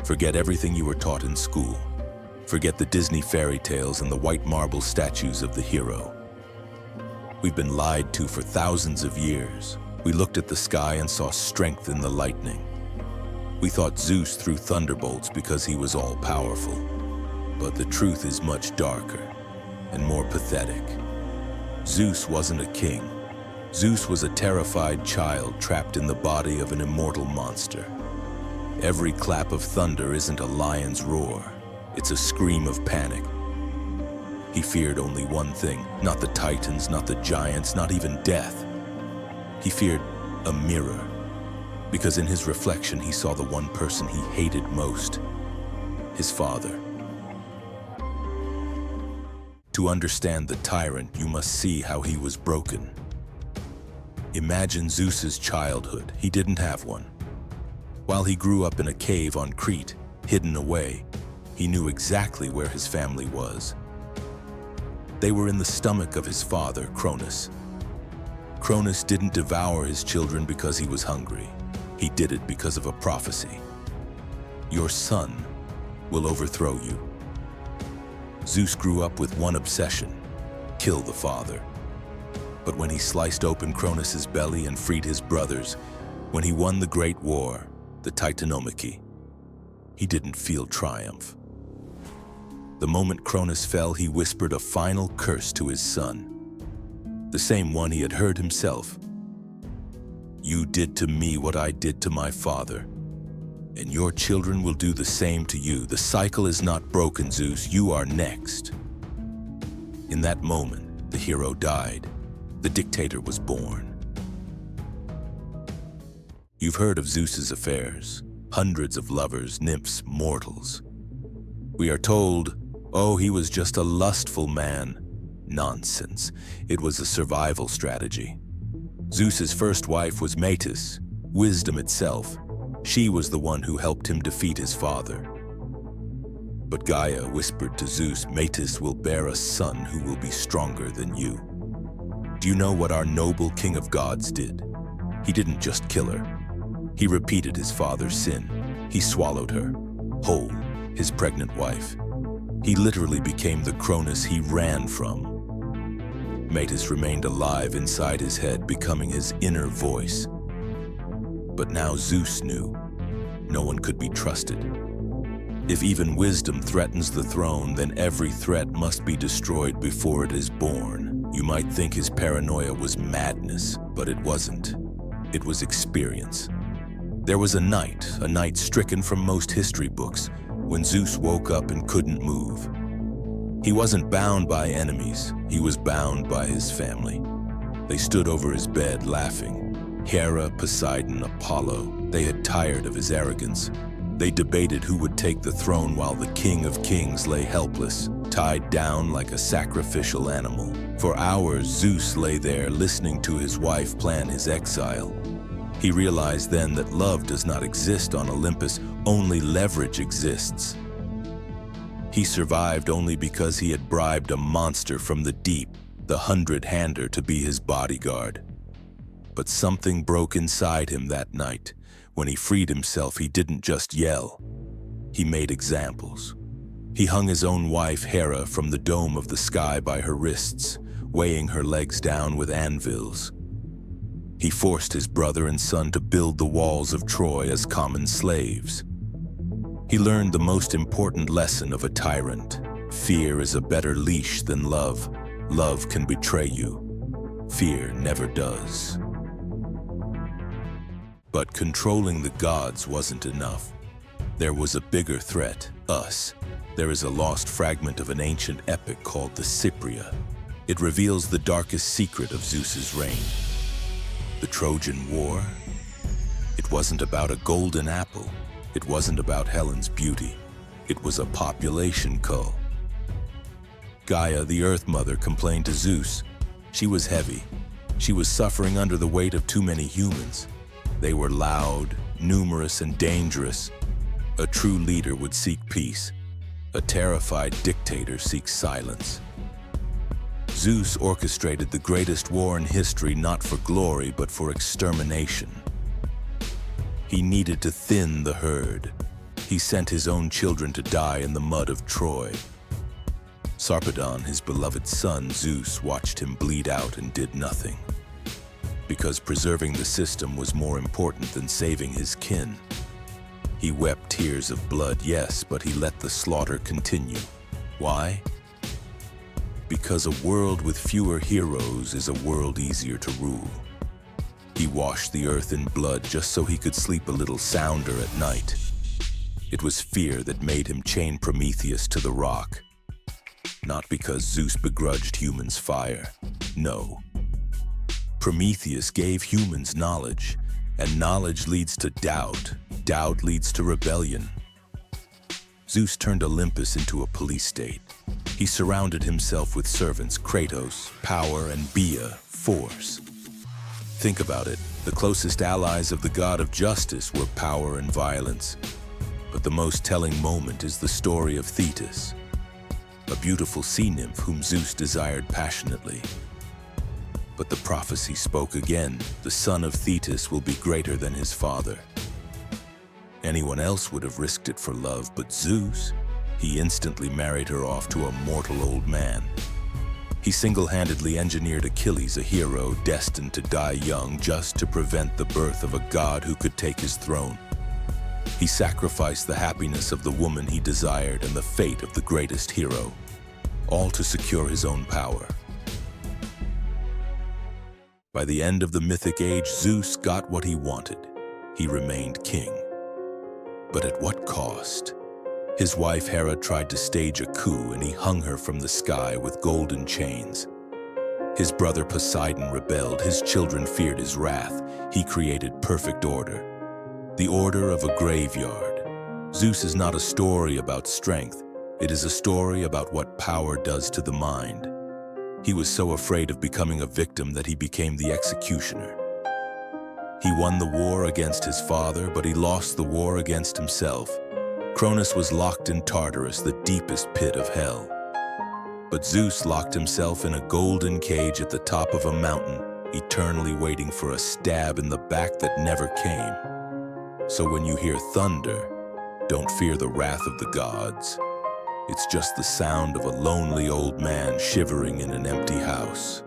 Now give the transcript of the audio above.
Forget everything you were taught in school. Forget the Disney fairy tales and the white marble statues of the hero. We've been lied to for thousands of years. We looked at the sky and saw strength in the lightning. We thought Zeus threw thunderbolts because he was all-powerful. But the truth is much darker and more pathetic. Zeus wasn't a king. Zeus was a terrified child trapped in the body of an immortal monster. Every clap of thunder isn't a lion's roar. It's a scream of panic. He feared only one thing, not the titans, not the giants, not even death. He feared a mirror, because in his reflection he saw the one person he hated most, his father. To understand the tyrant, you must see how he was broken. Imagine Zeus's childhood. He didn't have one. While he grew up in a cave on Crete, hidden away, he knew exactly where his family was. They were in the stomach of his father, Cronus. Cronus didn't devour his children because he was hungry. He did it because of a prophecy. Your son will overthrow you. Zeus grew up with one obsession: kill the father. But when he sliced open Cronus's belly and freed his brothers, when he won the Great War, the Titanomachy, he didn't feel triumph. The moment Cronus fell, he whispered a final curse to his son, the same one he had heard himself. You did to me what I did to my father, and your children will do the same to you. The cycle is not broken, Zeus. You are next. In that moment, the hero died. The dictator was born. You've heard of Zeus's affairs, hundreds of lovers, nymphs, mortals. We are told, oh, he was just a lustful man. Nonsense. It was a survival strategy. Zeus's first wife was Metis, wisdom itself. She was the one who helped him defeat his father. But Gaia whispered to Zeus, Metis will bear a son who will be stronger than you. Do you know what our noble king of gods did? He didn't just kill her. He repeated his father's sin. He swallowed her, whole, his pregnant wife. He literally became the Cronus he ran from. Metis remained alive inside his head, becoming his inner voice. But now Zeus knew no one could be trusted. If even wisdom threatens the throne, then every threat must be destroyed before it is born. You might think his paranoia was madness, but it wasn't. It was experience. There was a night stricken from most history books, when Zeus woke up and couldn't move. He wasn't bound by enemies, he was bound by his family. They stood over his bed laughing. Hera, Poseidon, Apollo, they had tired of his arrogance. They debated who would take the throne while the King of Kings lay helpless, tied down like a sacrificial animal. For hours, Zeus lay there listening to his wife plan his exile. He realized then that love does not exist on Olympus, only leverage exists. He survived only because he had bribed a monster from the deep, the 100-hander, to be his bodyguard. But something broke inside him that night. When he freed himself, he didn't just yell. He made examples. He hung his own wife, Hera, from the dome of the sky by her wrists, weighing her legs down with anvils. He forced his brother and son to build the walls of Troy as common slaves. He learned the most important lesson of a tyrant. Fear is a better leash than love. Love can betray you. Fear never does. But controlling the gods wasn't enough. There was a bigger threat, us. There is a lost fragment of an ancient epic called the Cypria. It reveals the darkest secret of Zeus's reign. The Trojan War? It wasn't about a golden apple. It wasn't about Helen's beauty. It was a population cull. Gaia, the Earth Mother, complained to Zeus. She was heavy. She was suffering under the weight of too many humans. They were loud, numerous, and dangerous. A true leader would seek peace. A terrified dictator seeks silence. Zeus orchestrated the greatest war in history, not for glory, but for extermination. He needed to thin the herd. He sent his own children to die in the mud of Troy. Sarpedon, his beloved son, Zeus, watched him bleed out and did nothing. Because preserving the system was more important than saving his kin. He wept tears of blood, yes, but he let the slaughter continue. Why? Because a world with fewer heroes is a world easier to rule. He washed the earth in blood just so he could sleep a little sounder at night. It was fear that made him chain Prometheus to the rock. Not because Zeus begrudged humans fire. No. Prometheus gave humans knowledge, and knowledge leads to doubt. Doubt leads to rebellion. Zeus turned Olympus into a police state. He surrounded himself with servants, Kratos, power, and Bia, force. Think about it. The closest allies of the god of justice were power and violence. But the most telling moment is the story of Thetis, a beautiful sea nymph whom Zeus desired passionately. But the prophecy spoke again. The son of Thetis will be greater than his father. Anyone else would have risked it for love, but Zeus, he instantly married her off to a mortal old man. He single-handedly engineered Achilles, a hero destined to die young, just to prevent the birth of a god who could take his throne. He sacrificed the happiness of the woman he desired and the fate of the greatest hero, all to secure his own power. By the end of the mythic age, Zeus got what he wanted. He remained king. But at what cost? His wife Hera tried to stage a coup, and he hung her from the sky with golden chains. His brother Poseidon rebelled. His children feared his wrath. He created perfect order. The order of a graveyard. Zeus is not a story about strength. It is a story about what power does to the mind. He was so afraid of becoming a victim that he became the executioner. He won the war against his father, but he lost the war against himself. Cronus was locked in Tartarus, the deepest pit of hell. But Zeus locked himself in a golden cage at the top of a mountain, eternally waiting for a stab in the back that never came. So when you hear thunder, don't fear the wrath of the gods. It's just the sound of a lonely old man shivering in an empty house.